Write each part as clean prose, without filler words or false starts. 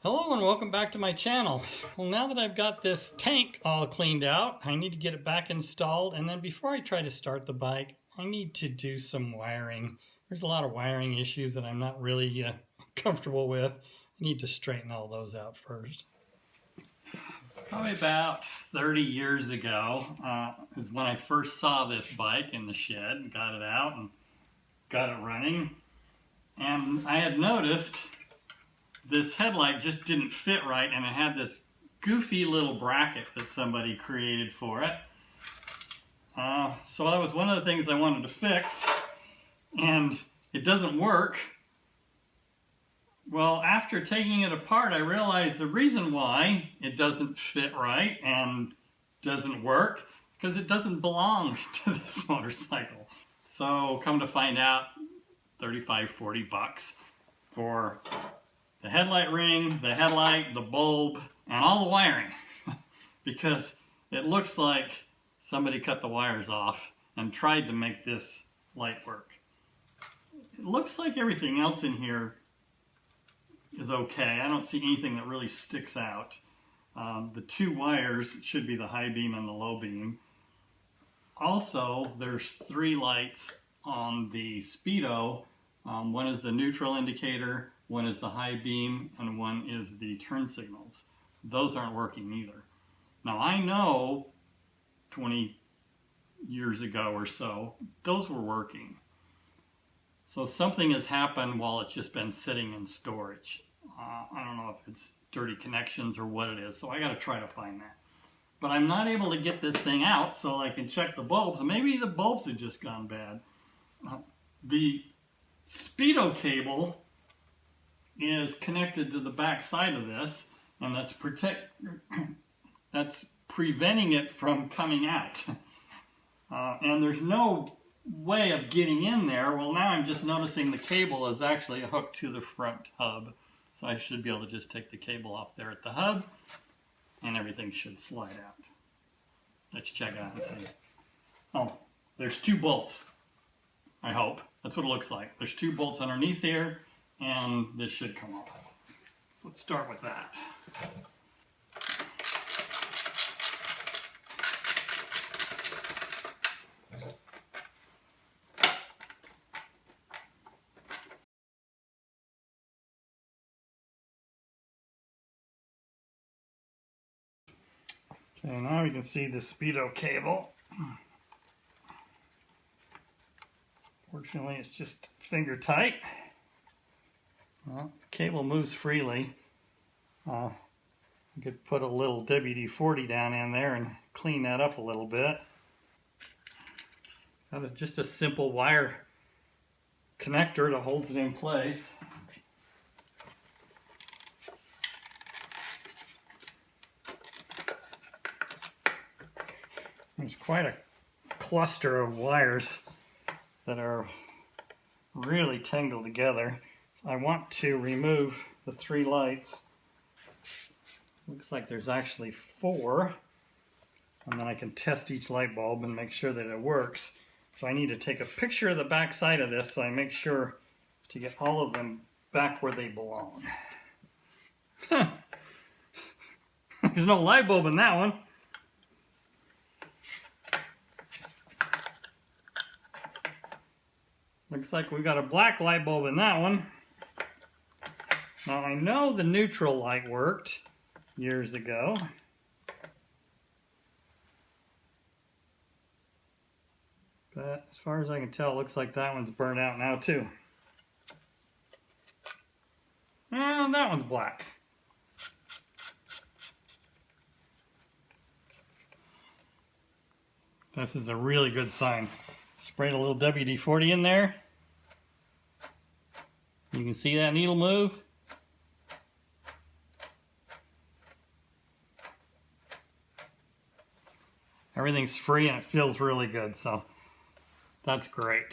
Hello and welcome back to my channel. Well, now that I've got this tank all cleaned out, I need to get it back installed, and then before I try to start the bike, I need to do some wiring. There's a lot of wiring issues that I'm not really comfortable with. I need to straighten all those out first. Probably about 30 years ago is when I first saw this bike in the shed and got it out and got it running. And I had noticed this headlight just didn't fit right, and it had this goofy little bracket that somebody created for it. So that was one of the things I wanted to fix, and it doesn't work. Well, after taking it apart, I realized the reason why it doesn't fit right and doesn't work because it doesn't belong to this motorcycle. So come to find out, 35, 40 bucks for the headlight ring, the headlight, the bulb, and all the wiring. Because it looks like somebody cut the wires off and tried to make this light work. It looks like everything else in here is okay. I don't see anything that really sticks out. The two wires should be the high beam and the low beam. Also, there's three lights on the Speedo. One is the neutral indicator, one is the high beam, and one is the turn signals. Those aren't working either. Now I know 20 years ago or so, those were working. So something has happened while it's just been sitting in storage. I don't know if it's dirty connections or what it is, so I gotta try to find that. But I'm not able to get this thing out so I can check the bulbs. Maybe the bulbs have just gone bad. The Speedo cable is connected to the back side of this, and that's preventing it from coming out. And there's no way of getting in there. Well, now I'm just noticing the cable is actually hooked to the front hub, so I should be able to just take the cable off there at the hub, and everything should slide out. Let's check it out and see. Oh, there's two bolts. I hope. That's what it looks like. There's two bolts underneath here, and this should come off. So let's start with that. Okay, now you can see the Speedo cable. Fortunately, it's just finger tight. Well, the cable moves freely. I could put a little WD-40 down in there and clean that up a little bit. Just a simple wire connector that holds it in place. There's quite a cluster of wires that are really tangled together. So I want to remove the three lights. Looks like there's actually four, and then I can test each light bulb and make sure that it works. So I need to take a picture of the back side of this so I make sure to get all of them back where they belong. There's no light bulb in that one. Looks like we've got a black light bulb in that one. Now I know the neutral light worked years ago. But as far as I can tell, it looks like that one's burnt out now too. And that one's black. This is a really good sign. Sprayed a little WD-40 in there. You can see that needle move. Everything's free and it feels really good, so that's great.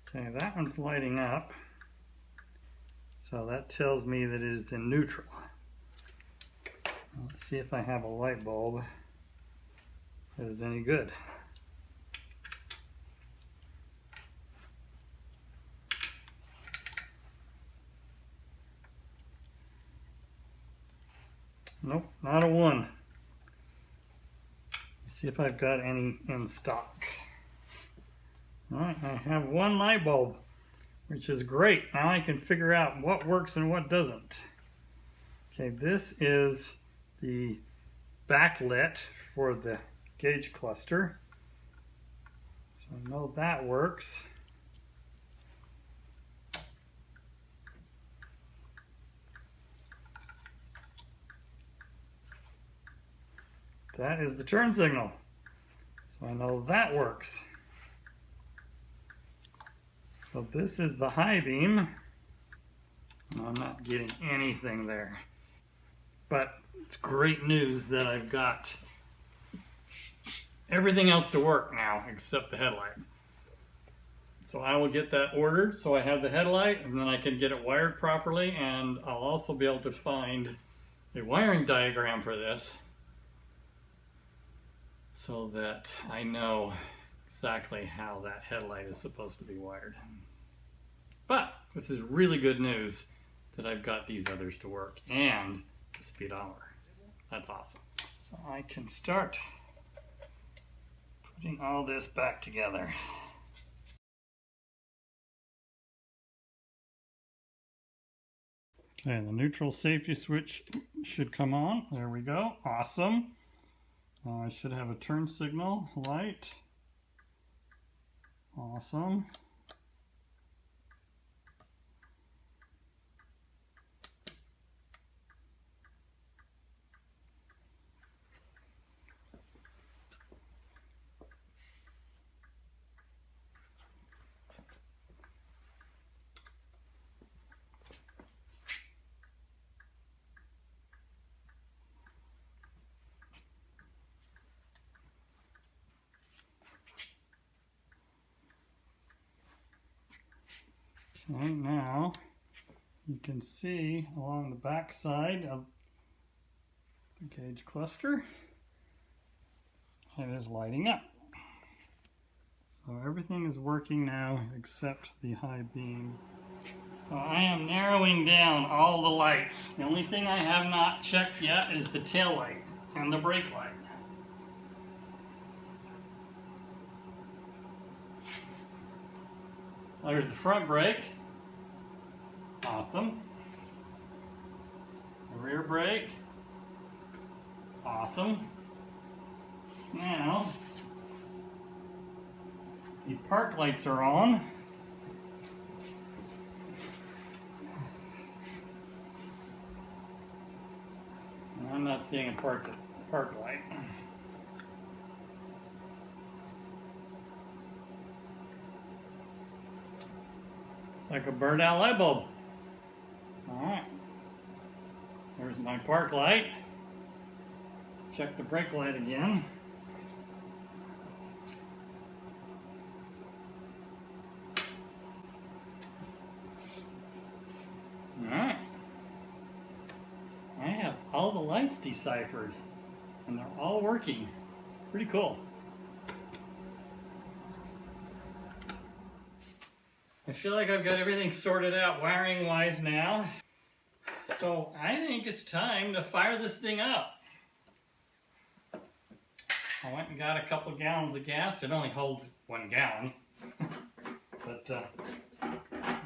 Okay, that one's lighting up. So that tells me that it is in neutral. Let's see if I have a light bulb is any good. Nope, not a one. Let's see if I've got any in stock. All right, I have one light bulb, which is great. Now I can figure out what works and what doesn't. Okay, this is the backlit for the gauge cluster. So I know that works. That is the turn signal. So I know that works. So this is the high beam. No, I'm not getting anything there. But it's great news that I've got everything else to work now except the headlight. So I will get that ordered so I have the headlight, and then I can get it wired properly, and I'll also be able to find a wiring diagram for this so that I know exactly how that headlight is supposed to be wired. But this is really good news that I've got these others to work and the speedometer. That's awesome. So I can start putting all this back together. Okay, the neutral safety switch should come on. There we go. Awesome. I should have a turn signal light. Awesome. Okay, now you can see along the back side of the gauge cluster, it is lighting up. So everything is working now except the high beam. So I am narrowing down all the lights. The only thing I have not checked yet is the tail light and the brake light. There's the front brake. Awesome. The rear brake. Awesome. Now, the park lights are on. And I'm not seeing a park light. It's like a burned out light bulb. Alright. There's my park light. Let's check the brake light again. Alright. I have all the lights deciphered, and they're all working. Pretty cool. I feel like I've got everything sorted out wiring wise now. So I think it's time to fire this thing up. I went and got a couple gallons of gas. It only holds 1 gallon. But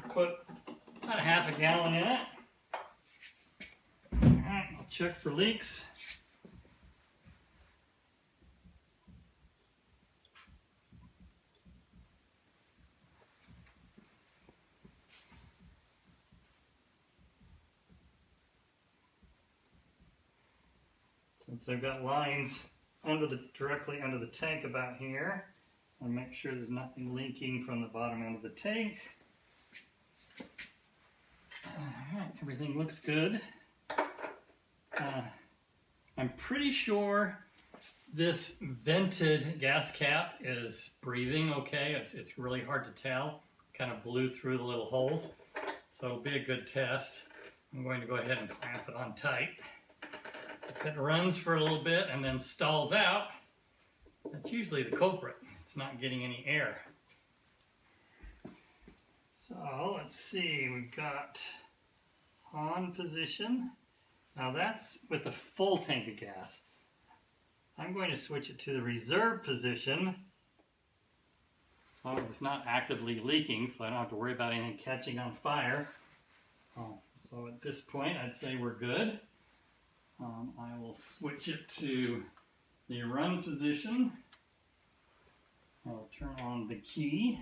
put about a half a gallon in it. Alright, I'll check for leaks. Since I've got lines directly under the tank about here, I'll make sure there's nothing leaking from the bottom end of the tank. Alright, everything looks good. I'm pretty sure this vented gas cap is breathing okay. It's really hard to tell. Kind of blew through the little holes. So it'll be a good test. I'm going to go ahead and clamp it on tight. If it runs for a little bit and then stalls out, That's usually the culprit. It's not getting any air. So let's see, we've got on position. Now that's with a full tank of gas. I'm going to switch it to the reserve position as long as it's not actively leaking, so I don't have to worry about anything catching on fire. So at this point I'd say we're good. I will switch it to the run position. I'll turn on the key.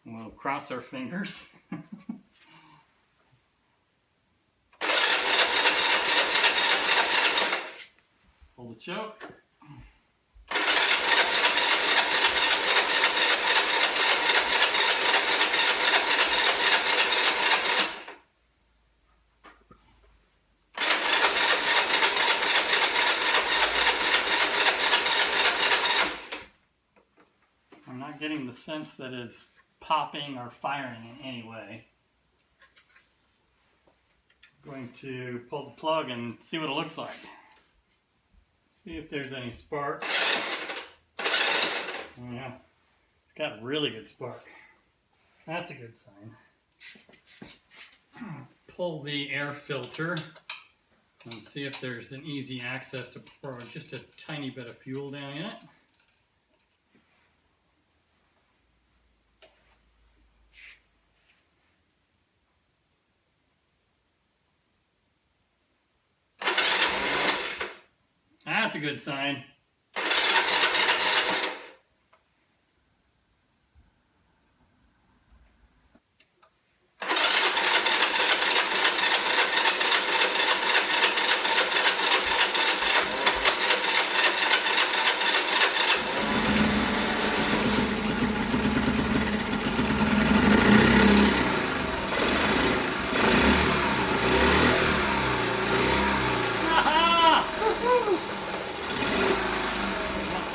We'll cross our fingers. Pull the choke. I'm not getting the sense that it's popping or firing in any way. I'm going to pull the plug and see what it looks like. See if there's any spark. Yeah, it's got a really good spark. That's a good sign. Pull the air filter and see if there's an easy access to pour just a tiny bit of fuel down in it. That's a good sign.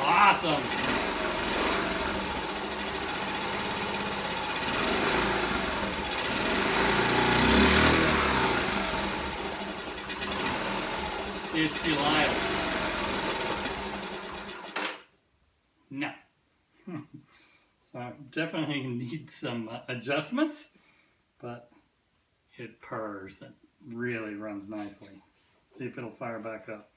Awesome. CHP Live. No. So I definitely need some adjustments, but it purrs. It really runs nicely. See if it'll fire back up.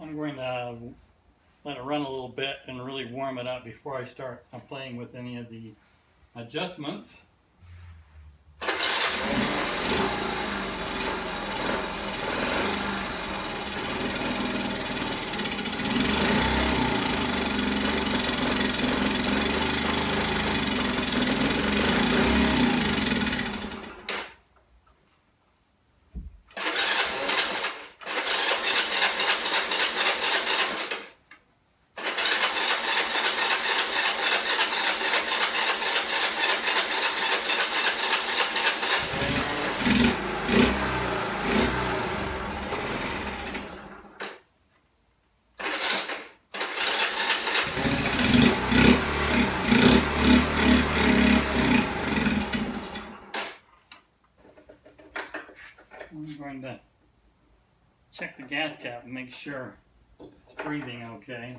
I'm going to let it run a little bit and really warm it up before I start playing with any of the adjustments. I'm going to check the gas cap and make sure it's breathing okay.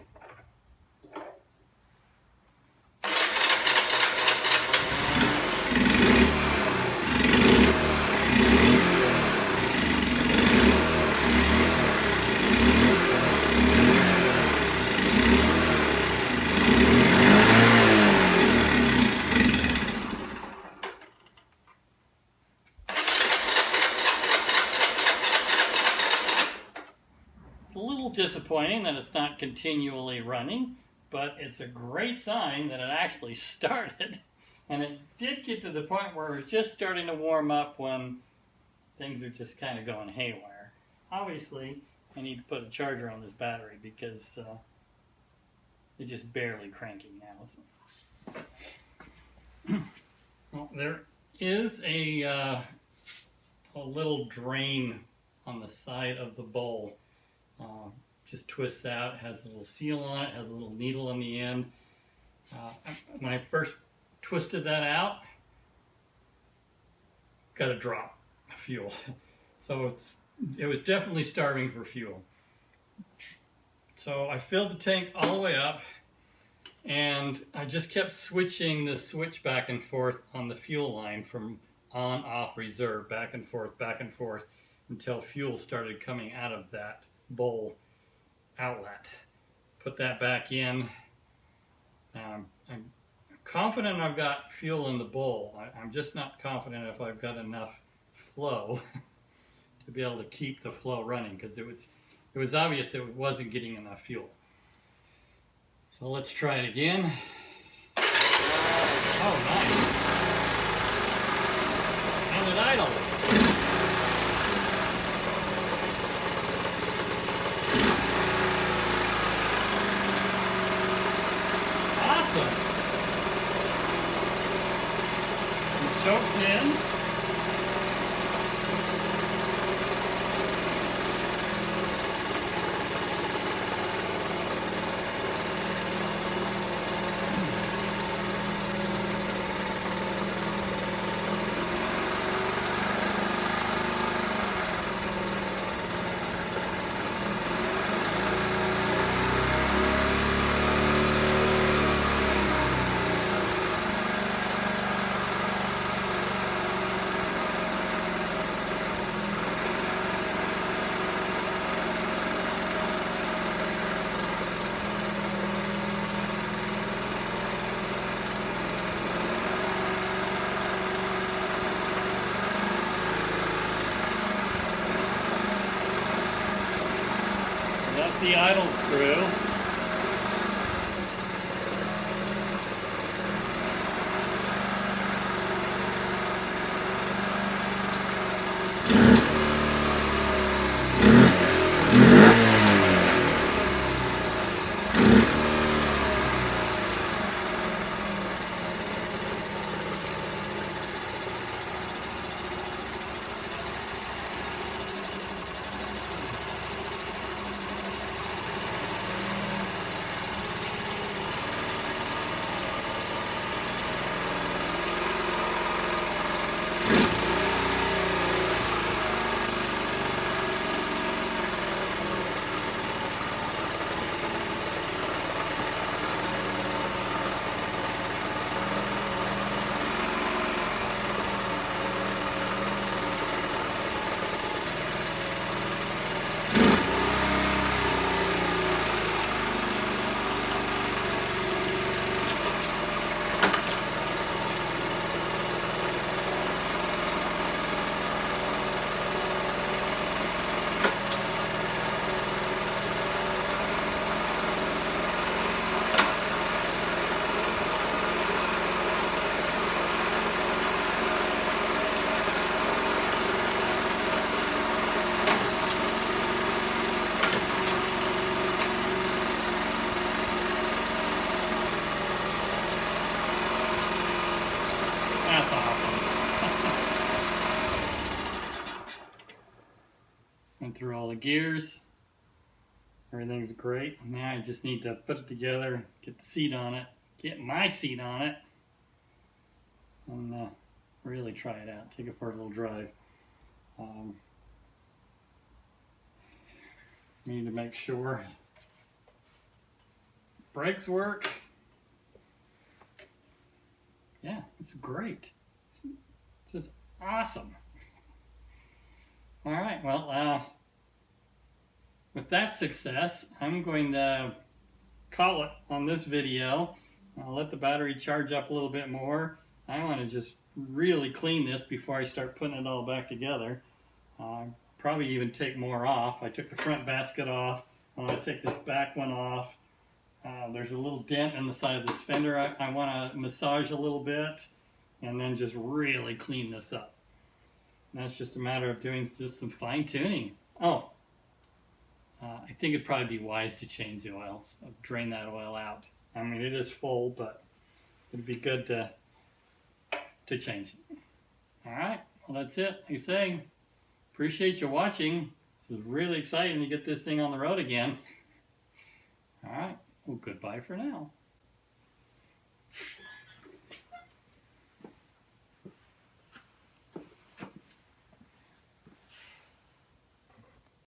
A little disappointing that it's not continually running, but it's a great sign that it actually started. And it did get to the point where it was just starting to warm up when things are just kind of going haywire. Obviously, I need to put a charger on this battery because it's just barely cranking now. So there is a little drain on the side of the bowl. Just twists out, has a little seal on it, has a little needle on the end. When I first twisted that out, got a drop of fuel. So it was definitely starving for fuel. So I filled the tank all the way up, and I just kept switching the switch back and forth on the fuel line from on, off, reserve, back and forth, until fuel started coming out of that bowl outlet. Put that back in. I'm confident I've got fuel in the bowl. I'm just not confident if I've got enough flow to be able to keep the flow running, because it was obvious it wasn't getting enough fuel. So let's try it again. Oh, nice. And it idles. Awesome. It chokes in. That's the idle screw. That's awesome. Went through all the gears. Everything's great. Now I just need to put it together, get the seat on it, get my seat on it, and really try it out. Take it for a little drive. Need to make sure brakes work. Yeah, it's great. This is awesome. All right, well, with that success, I'm going to call it on this video. I'll let the battery charge up a little bit more. I want to just really clean this before I start putting it all back together. Probably even take more off. I took the front basket off. I want to take this back one off. There's a little dent in the side of this fender I want to massage a little bit, and then just really clean this up. And that's just a matter of doing just some fine tuning. Oh, I think it'd probably be wise to change the oil. So drain that oil out. I mean, it is full, but it'd be good to to change it. Alright, well that's it. Like I say, appreciate you watching. This is really exciting to get this thing on the road again. Alright, well goodbye for now.